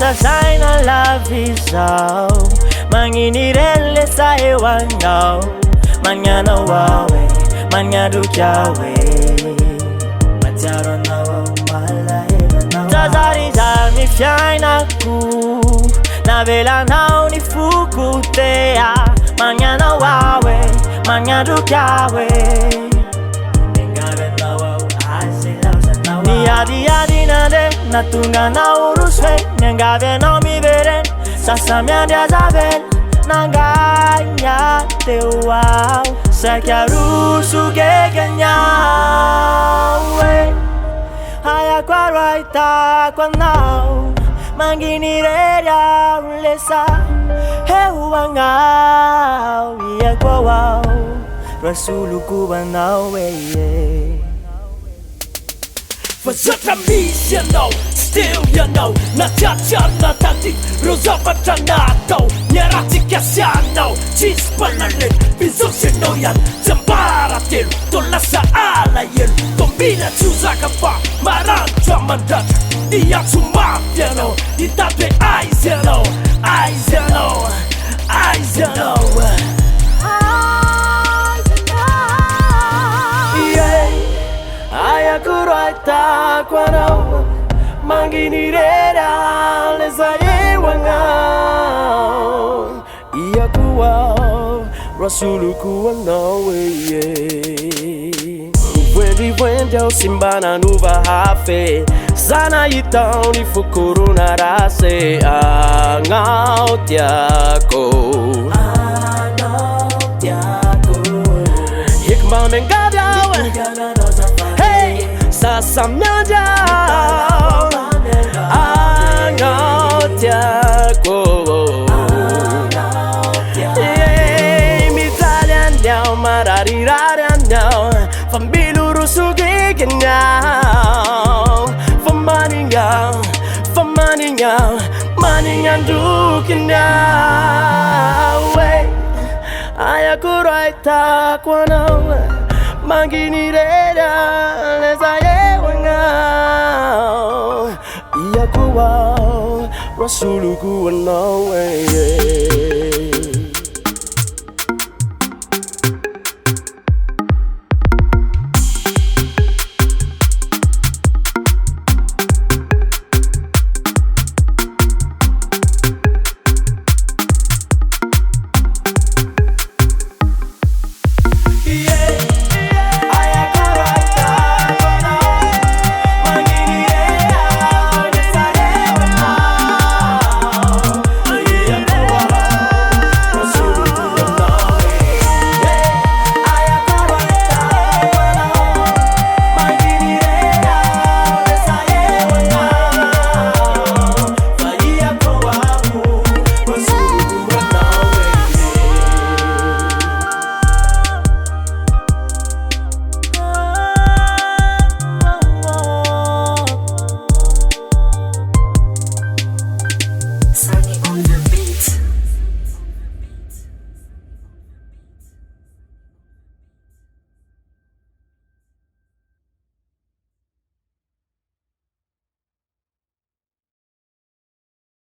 Sasaina la visao Manginirele sa ewangao Manyana wawe Manyadu kyawe Mataro na wa malaela na wa Tazari jami fiaina ku Na vela nao ni fuku tea Manyana wawe Manyadu kyawe Ningave na wa Adi nade natunga na uruswe Nengave no mi veren Sasa mi andia zabel Nanganya te wow Sekya rusu gegenya Haya kwa raita kwa nao Mangini reria ulesa Hewa ngao Iya kwa wow Rasulu kuba nawe Such a miss, you know, still you know. Na cha-cha na tati, rosa patranato. Nyarati kasiano, cheese palalit. Bizushino yan, zambaratil. Tola sa alayin, tombina chuzaka pa. Marancha mandat, iya chumafiano. Itate eyes, you know, eyes, you know, eyes, you know. Ayakuraita kwano Manginirera leza yewangao Iyakuwa Rasulu kuwa nawe Wendo simbana nuva hafe Sana itao ni fukuru na rase Agnao tiako Hikma mengabyawe Sasa mnyanja Agnao tiako Mitalian nyao Marariraran nyao Fambiluru sugigin nyao Famani nyao Maningan dukin nyao Ayakuraita kwano Manginirera leza yewangao Iyakuwa Rasulu kuwa nawe